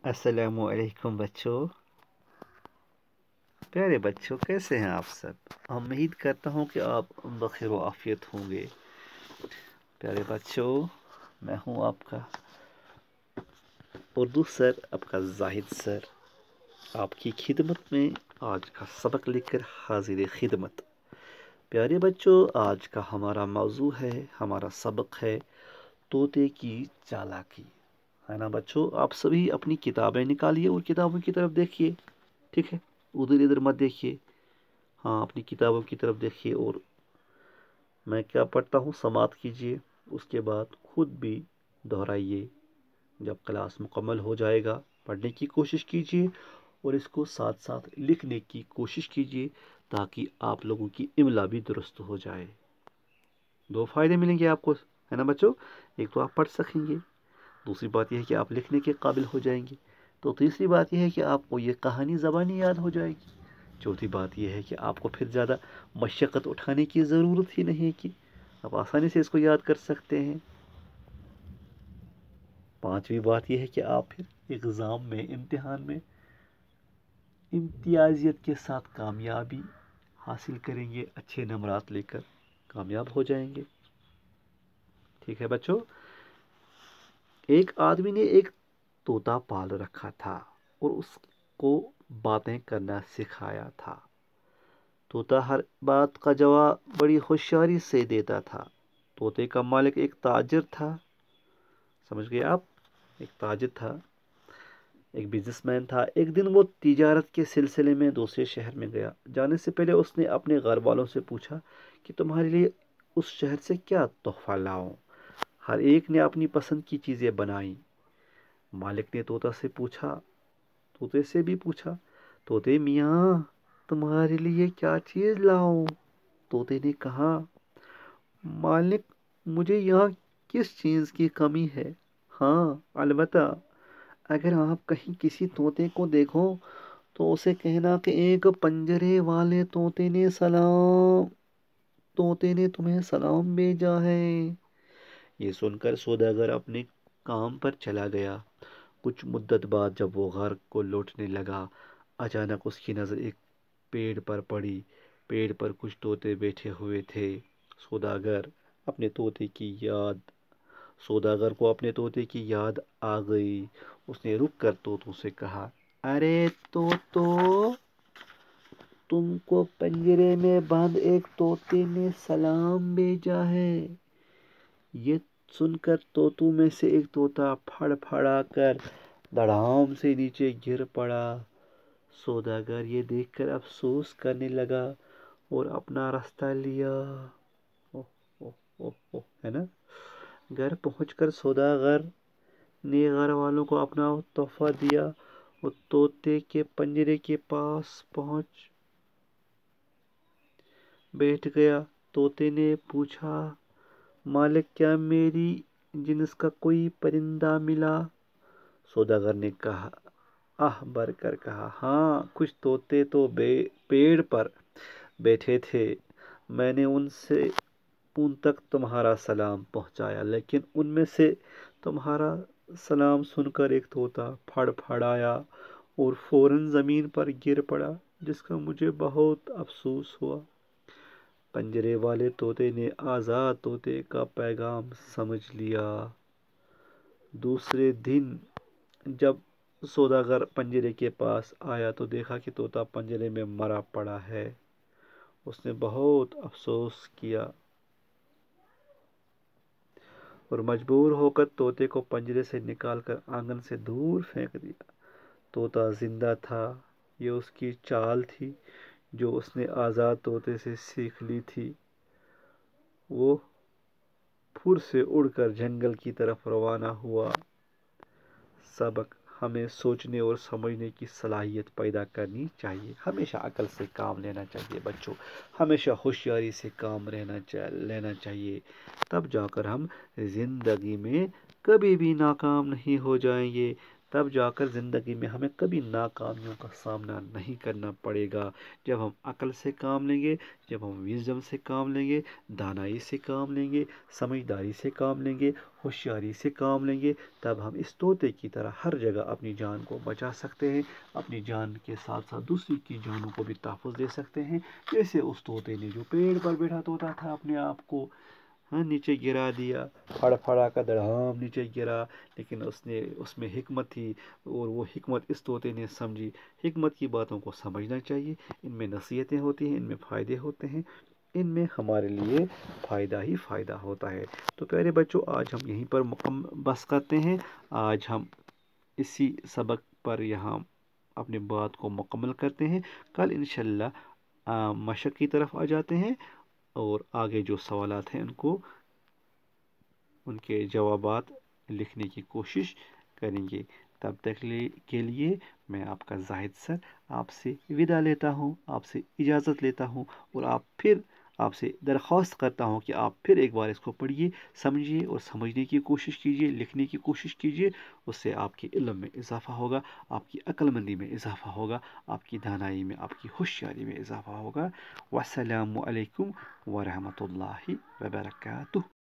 السلام علیکم بچوں، پیارے بچوں، کیسے ہیں آپ سب؟ امید کرتا ہوں کہ آپ بخیر و عافیت ہوں گے۔ پیارے بچوں، میں ہوں آپ کا اردو سر، آپ کا زاہد سر، آپ کی خدمت میں آج کا سبق لے کر حاضر خدمت۔ پیارے بچوں، آج کا ہمارا موضوع ہے، ہمارا سبق ہے طوطے کی چالاکی، ہے نا بچوں؟ آپ سبھی اپنی کتابیں نکالیے اور کتابوں کی طرف دیکھیے، ٹھیک ہے؟ ادھر ادھر مت دیکھیے، ہاں اپنی کتابوں کی طرف دیکھیے اور میں کیا پڑھتا ہوں سماعت کیجیے، اس کے بعد خود بھی دہرائیے۔ جب کلاس مکمل ہو جائے گا پڑھنے کی کوشش کیجیے اور اس کو ساتھ ساتھ لکھنے کی کوشش کیجیے تاکہ آپ لوگوں کی املا بھی درست ہو جائے۔ دو فائدے ملیں گے آپ کو، ہے نا بچوں؟ ایک تو آپ پڑھ سکیں گے، دوسری بات یہ ہے کہ آپ لکھنے کے قابل ہو جائیں گے، تو تیسری بات یہ ہے کہ آپ کو یہ کہانی زبانی یاد ہو جائے گی، چوتھی بات یہ ہے کہ آپ کو پھر زیادہ مشقت اٹھانے کی ضرورت ہی نہیں کہ آپ آسانی سے اس کو یاد کر سکتے ہیں، پانچویں بات یہ ہے کہ آپ پھر ایگزام میں، امتحان میں امتیازیت کے ساتھ کامیابی حاصل کریں گے، اچھے نمبرات لے کر کامیاب ہو جائیں گے، ٹھیک ہے بچوں؟ ایک آدمی نے ایک طوطا پال رکھا تھا اور اس کو باتیں کرنا سکھایا تھا۔ طوطا ہر بات کا جواب بڑی ہوشیاری سے دیتا تھا۔ طوطے کا مالک ایک تاجر تھا، سمجھ گئے آپ؟ ایک تاجر تھا، ایک بزنس مین تھا۔ ایک دن وہ تجارت کے سلسلے میں دوسرے شہر میں گیا۔ جانے سے پہلے اس نے اپنے گھر والوں سے پوچھا کہ تمہارے لیے اس شہر سے کیا تحفہ لاؤں؟ ہر ایک نے اپنی پسند کی چیزیں بنائیں۔ مالک نے طوطے سے بھی پوچھا، طوطے میاں تمہارے لیے کیا چیز لاؤں؟ طوطے نے کہا، مالک مجھے یہاں کس چیز کی کمی ہے؟ ہاں البتہ اگر آپ کہیں کسی طوطے کو دیکھو تو اسے کہنا کہ ایک پنجرے والے طوطے نے تمہیں سلام بھیجا ہے۔ یہ سن کر سوداگر اپنے کام پر چلا گیا۔ کچھ مدت بعد جب وہ گھر کو لوٹنے لگا، اچانک اس کی نظر ایک پیڑ پر پڑی۔ پیڑ پر کچھ طوطے بیٹھے ہوئے تھے۔ سوداگر کو اپنے طوطے کی یاد آ گئی۔ اس نے رک کر طوطوں سے کہا، ارے طوطو، تم کو پنجرے میں بند ایک طوطے نے سلام بھیجا ہے۔ یہ سن کر طوطوں میں سے ایک طوطا پھڑ پھڑا کر دھڑام سے نیچے گر پڑا۔ سوداگر یہ دیکھ کر افسوس کرنے لگا اور اپنا راستہ لیا۔ ہے نا؟ گھر پہنچ کر سوداگر نے گھر والوں کو اپنا تحفہ دیا۔ وہ طوطے کے پنجرے کے پاس پہنچ بیٹھ گیا۔ طوطے نے پوچھا، مالک کیا میری جنس کا کوئی پرندہ ملا؟ سوداگر نے کہا، آہ بھر کر کہا، ہاں کچھ طوطے تو پیڑ پر بیٹھے تھے، میں نے ان تک تمہارا سلام پہنچایا، لیکن ان میں سے تمہارا سلام سن کر ایک طوطا پھڑ پھڑایا اور فوراً زمین پر گر پڑا، جس کا مجھے بہت افسوس ہوا۔ پنجرے والے طوطے نے آزاد طوطے کا پیغام سمجھ لیا۔ دوسرے دن جب سوداگر پنجرے کے پاس آیا تو دیکھا کہ طوطا پنجرے میں مرا پڑا ہے۔ اس نے بہت افسوس کیا اور مجبور ہو کر طوطے کو پنجرے سے نکال کر آنگن سے دور پھینک دیا۔ طوطا زندہ تھا، یہ اس کی چال تھی جو اس نے آزاد طوطے سے سیکھ لی تھی۔ وہ پھر سے اڑ کر جنگل کی طرف روانہ ہوا۔ سبق: ہمیں سوچنے اور سمجھنے کی صلاحیت پیدا کرنی چاہیے، ہمیشہ عقل سے کام لینا چاہیے بچوں، ہمیشہ ہوشیاری سے کام لینا چاہیے، تب جا کر ہم زندگی میں کبھی بھی ناکام نہیں ہو جائیں گے۔ تب جا کر زندگی میں ہمیں کبھی ناکامیوں کا سامنا نہیں کرنا پڑے گا۔ جب ہم عقل سے کام لیں گے، جب ہم وزڈم سے کام لیں گے، دانائی سے کام لیں گے، سمجھداری سے کام لیں گے، ہوشیاری سے کام لیں گے، تب ہم اس طوطے کی طرح ہر جگہ اپنی جان کو بچا سکتے ہیں، اپنی جان کے ساتھ ساتھ دوسری کی جانوں کو بھی تحفظ دے سکتے ہیں۔ جیسے اس طوطے نے جو پیڑ پر بیٹھا طوطا تھا، اپنے آپ کو نیچے گرا دیا، پھڑ پھڑا کا دڑام نیچے گرا، لیکن اس میں حکمت تھی، اور وہ حکمت اس طوطے نے سمجھی۔ حکمت کی باتوں کو سمجھنا چاہیے، ان میں نصیحتیں ہوتی ہیں، ان میں فائدے ہوتے ہیں، ان میں ہمارے لیے فائدہ ہی فائدہ ہوتا ہے۔ تو پیارے بچوں، آج ہم یہیں پر بس کرتے ہیں۔ آج ہم اسی سبق پر یہاں اپنی بات کو مکمل کرتے ہیں۔ کل انشاءاللہ مشق کی طرف آ جاتے ہیں، اور آگے جو سوالات ہیں ان کے جوابات لکھنے کی کوشش کریں گے۔ تب تک کے لیے میں آپ کا زاہد سر آپ سے وداع لیتا ہوں، آپ سے اجازت لیتا ہوں، اور آپ سے درخواست کرتا ہوں کہ آپ پھر ایک بار اس کو پڑھیے، سمجھیے اور سمجھنے کی کوشش کیجیے، لکھنے کی کوشش کیجیے۔ اس سے آپ کے علم میں اضافہ ہوگا، آپ کی عقل مندی میں اضافہ ہوگا، آپ کی دانائی میں، آپ کی ہوشیاری میں اضافہ ہوگا۔ والسلام علیکم ورحمۃ اللہ وبرکاتہ۔